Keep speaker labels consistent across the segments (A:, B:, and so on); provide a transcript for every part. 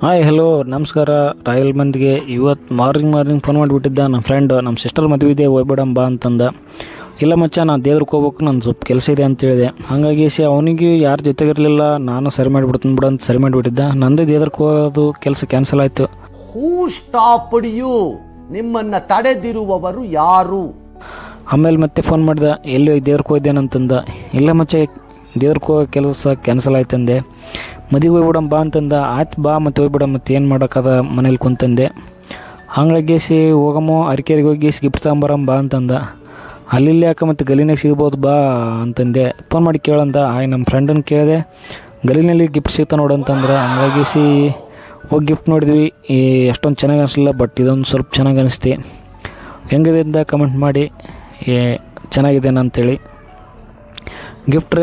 A: Hi hello ನಮಸ್ಕಾರ. Royal ಮಂದಿಗೆ ಇವತ್ತು ಮಾರ್ನಿಂಗ್ ಫೋನ್ ಮಾಡಿಬಿಟ್ಟಿದ್ದ ನಮ್ಮ ಫ್ರೆಂಡ್. ನಮ್ಮ ಸಿಸ್ಟರ್ ಮದುವೆ ಇದೆ, ಹೋಗ್ಬೇಡಂ ಬಾ ಅಂತಂದ. ಇಲ್ಲ ಮಚ್ಚ, ನಾನು ದೇವ್ರಿಗೆ ಹೋಗ್ಬೇಕು, ನನ್ನ ಸ್ವಲ್ಪ ಕೆಲಸ ಇದೆ ಅಂತೇಳಿದೆ. ಹಾಗಾಗಿ ಅವನಿಗೆ ಯಾರು ಜೊತೆಗಿರಲಿಲ್ಲ, ನಾನು ಸರಿ ಮಾಡಿಬಿಡ್ತೀನಿ ಬಿಡು ಅಂತ ಸರಿ ಮಾಡಿಬಿಟ್ಟಿದ್ದ. ನಂದು ದೇವ್ರಿಗೆ ಹೋಗೋದು ಕೆಲಸ ಕ್ಯಾನ್ಸಲ್ ಆಯಿತು.
B: ಹೂ ಸ್ಟಾಪ್ಡ್ ಯು? ನಿಮ್ಮನ್ನ ತಡೆದಿರುವವರು ಯಾರು?
A: ಆಮೇಲೆ ಮತ್ತೆ ಫೋನ್ ಮಾಡಿದ, ಎಲ್ಲಿ ದೇವ್ರಿಗೆ ಹೋಗಿದ್ದೇನಂತಂದ. ಇಲ್ಲ ಮಚ್ಚ, ದೇವ್ರಿಗೆ ಹೋಗೋ ಕೆಲಸ ಕ್ಯಾನ್ಸಲ್ ಆಯ್ತಂದೆ. ಮದುವೆ ಹೋಗ್ಬಿಡಂ ಬಾ ಅಂತಂದ. ಆಯ್ತು ಬಾ, ಮತ್ತೆ ಹೋಗ್ಬಿಡಮ್, ಮತ್ತೆ ಏನು ಮಾಡೋಕ್ಕದ, ಮನೇಲಿ ಕುಂತಂದೆ. ಹಂಗಾಗಿ ಹೋಗಮ್ಮೋ ಅರಕೆರೆಗೆ ಹೋಗಿ ಗಿಫ್ಟ್ ತಗೊಂಬರಂ ಬಾ ಅಂತಂದ. ಅಲ್ಲಿ ಯಾಕೆ ಮತ್ತೆ ಗಲಿನಾಗ ಸಿಗ್ಬೋದು ಬಾ ಅಂತಂದೆ. ಫೋನ್ ಮಾಡಿ ಕೇಳಂದ. ನಮ್ಮ ಫ್ರೆಂಡನ್ನು ಕೇಳಿದೆ, ಗಲಿನಲ್ಲಿ ಗಿಫ್ಟ್ ಸಿಗ್ತಾ ನೋಡಂತಂದ್ರೆ. ಹಂಗಾಗಿ ಹೋಗಿ ಗಿಫ್ಟ್ ನೋಡಿದ್ವಿ. ಅಷ್ಟೊಂದು ಚೆನ್ನಾಗಿ ಅನಿಸಲಿಲ್ಲ, ಬಟ್ ಇದೊಂದು ಸ್ವಲ್ಪ ಚೆನ್ನಾಗಿ ಅನಿಸ್ತಿ. ಹೆಂಗಿದೆ ಅಂತ ಕಮೆಂಟ್ ಮಾಡಿ, ಚೆನ್ನಾಗಿದ್ದೇನೆ ಅಂತೇಳಿ. ಗಿಫ್ಟ್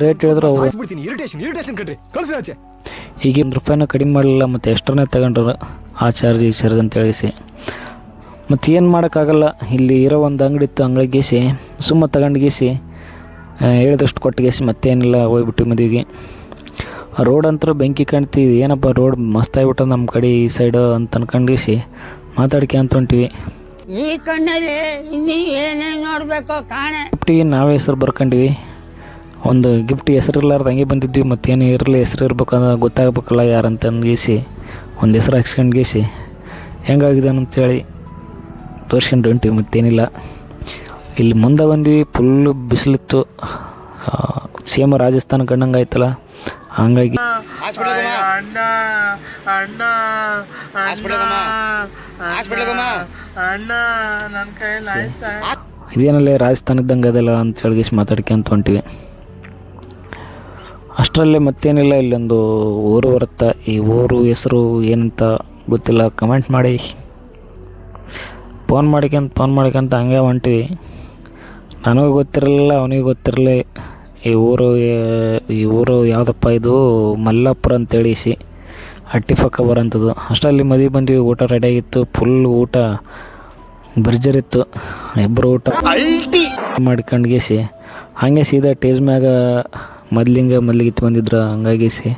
A: ರೇಟ್ ಹೇಳಿದ್ರು ಈಗ ₹1 ಕಡಿಮೆ ಮಾಡಲಿಲ್ಲ, ಮತ್ತು ಎಕ್ಸ್ಟ್ರಾನೇ ತಗೊಂಡ್ರು. ಆ ಚಾರ್ಜ್ ಈ ಚಾರ್ಜ್ ಅಂತ ಹೇಳಿಸಿ. ಮತ್ತು ಏನು ಮಾಡೋಕ್ಕಾಗಲ್ಲ, ಇಲ್ಲಿ ಇರೋ ಒಂದು ಅಂಗಡಿ ಇತ್ತು, ಅಂಗಡಿಗೇಸಿ ಸುಮ್ಮ ತಗೊಂಡ್ಗೇಸಿ ಹೇಳಿದಷ್ಟು ಕೊಟ್ಟಿಗೇಸಿ ಮತ್ತೇನಿಲ್ಲ, ಹೋಗ್ಬಿಟ್ಟು ಮದುವೆಗೆ. ರೋಡ್ ಅಂತೂ ಬೆಂಕಿ ಕಾಣ್ತೀವಿ. ಏನಪ್ಪ ರೋಡ್ ಮಸ್ತ್ ಆಗಿಬಿಟ್ಟು ನಮ್ಮ ಕಡೆ ಈ ಸೈಡು ಅಂತ ಅನ್ಕೊಂಡೇಸಿ ಮಾತಾಡ್ಕೆ ಅಂತ ಹೊಂಟಿವಿ.
C: ಈ ಕಣ್ಣಲ್ಲಿ ಇನ್ನೀ ಏನೇನು ನೋಡಬೇಕು ಕಾಣೆ.
A: ಗಿಫ್ಟಿಗೆ ನಾವೇ ಹೆಸರು ಬರ್ಕೊಂಡಿವಿ. ಒಂದು ಗಿಫ್ಟ್ ಹೆಸರು ಇರ್ಲಾರ್ದು ಹಂಗೆ ಬಂದಿದ್ವಿ. ಮತ್ತೇನು ಇರಲಿ, ಹೆಸರು ಇರ್ಬೇಕಂದ್ರೆ ಗೊತ್ತಾಗಬೇಕಲ್ಲ ಯಾರಂತ ಅಂದ್ಗೇಸಿ ಒಂದು ಹೆಸರು ಹಾಕ್ಸ್ಕೊಂಡ್ಗೇಸಿ ಹೆಂಗಾಗಿದೆ ಅಂತೇಳಿ ತೋರ್ಸ್ಕೊಂಡು ಹೊಂಟಿವಿ. ಮತ್ತೇನಿಲ್ಲ, ಇಲ್ಲಿ ಮುಂದೆ ಬಂದ್ವಿ. ಫುಲ್ಲು ಬಿಸಿಲಿತ್ತು, ಸೇಮ್ ರಾಜಸ್ಥಾನ ಕಂಡಂಗೆ ಆಯ್ತಲ್ಲ. ಹಂಗಾಗಿ ಇದೇನಲ್ಲೇ ರಾಜಸ್ಥಾನ ಇದ್ದಂಗೆ ಅದೆಲ್ಲ ಅಂತ ಹೇಳಿಸಿ ಮಾತಾಡ್ಕೊಂತ ಹೊಂಟಿವಿ. ಅಷ್ಟರಲ್ಲೇ ಮತ್ತೇನಿಲ್ಲ, ಇಲ್ಲೊಂದು ಊರು ಬರುತ್ತೆ. ಈ ಊರು ಹೆಸರು ಏನಂತ ಗೊತ್ತಿಲ್ಲ, ಕಮೆಂಟ್ ಮಾಡಿ. ಫೋನ್ ಮಾಡ್ಕೊಂತ ಹಂಗೆ ಹೊಂಟಿವಿ. ನನಗೂ ಗೊತ್ತಿರಲಿಲ್ಲ, ಅವನಿಗೆ ಗೊತ್ತಿರಲಿ. ಈ ಊರು ಯಾವುದಪ್ಪ ಇದು, ಮಲ್ಲಾಪುರ ಅಂತೇಳಿಸಿ ಹಟ್ಟಿ ಪಕ್ಕ ಬರೋಂಥದ್ದು. ಅಷ್ಟರಲ್ಲಿ ಮದುವೆ ಬಂದ್ವಿ. ಊಟ ರೆಡಿಯಾಗಿತ್ತು, ಫುಲ್ ಊಟ ಭರ್ಜರಿತ್ತು. ಇಬ್ಬರು ಊಟ ಮಾಡ್ಕೊಂಡ್ಗೇಸಿ ಹಾಗೆ ಸೀದಾ ಟೇಜ್ ಮ್ಯಾಗ ಮೊದಲಿಗಿತ್ತು ಬಂದಿದ್ರು. ಹಂಗಾಗಿಸಿ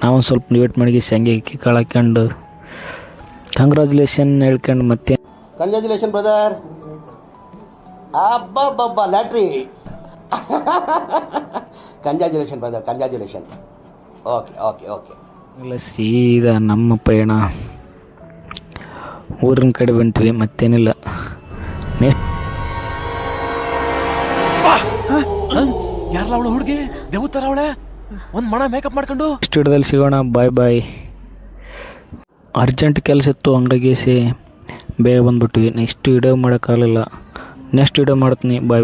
A: ನಾವೊಂದು ಸ್ವಲ್ಪ ವೇಟ್ ಮಾಡಿಗೇಸಿ ಹಂಗೆ ಕಾಳು ಹಾಕ್ಕೊಂಡು ಕಂಗ್ರ್ಯಾಚುಲೇಷನ್ ಹೇಳ್ಕೊಂಡು ಮತ್ತೆ
B: ಕಂಗ್ರ್ಯಾಚುಲೇಷನ್ ಬ್ರದರ್. ಅಬ್ಬಬ್ಬಬ್ಬ lottery. Congratulation brother, congratulation. Okay okay okay.
A: ಇಲ್ಲ, ಸೀದಾ ನಮ್ಮ ಪಯಣ ಊರಿನ ಕಡೆ ಬಂತೀವಿ. ಮತ್ತೇನಿಲ್ಲ, ನೆಕ್ಸ್ಟ್
D: ಯಾರಲ್ಲ ಅವಳು ಹುಡುಗಿ ದೇವತರ ಅವಳೆ, ಒಂದು ಮಣ ಮೇಕಪ್ ಮಾಡ್ಕೊಂಡು.
A: ನೆಕ್ಸ್ಟ್ ವಿಡಿಯೋದಲ್ಲಿ ಸಿಗೋಣ. ಬಾಯ್. ಅರ್ಜೆಂಟ್ ಕೆಲಸ ಇತ್ತು, ಹಂಗಾಗಿಸಿ ಬೇಗ ಬಂದ್ಬಿಟ್ವಿ. ನೆಕ್ಸ್ಟ್ ವಿಡಿಯೋ ಮಾಡೋಕ್ಕಾಗಲಿಲ್ಲ. ನೆಕ್ಸ್ಟ್ ವಿಡಿಯೋ ಮಾಡ್ತೀನಿ. ಬಾಯ್.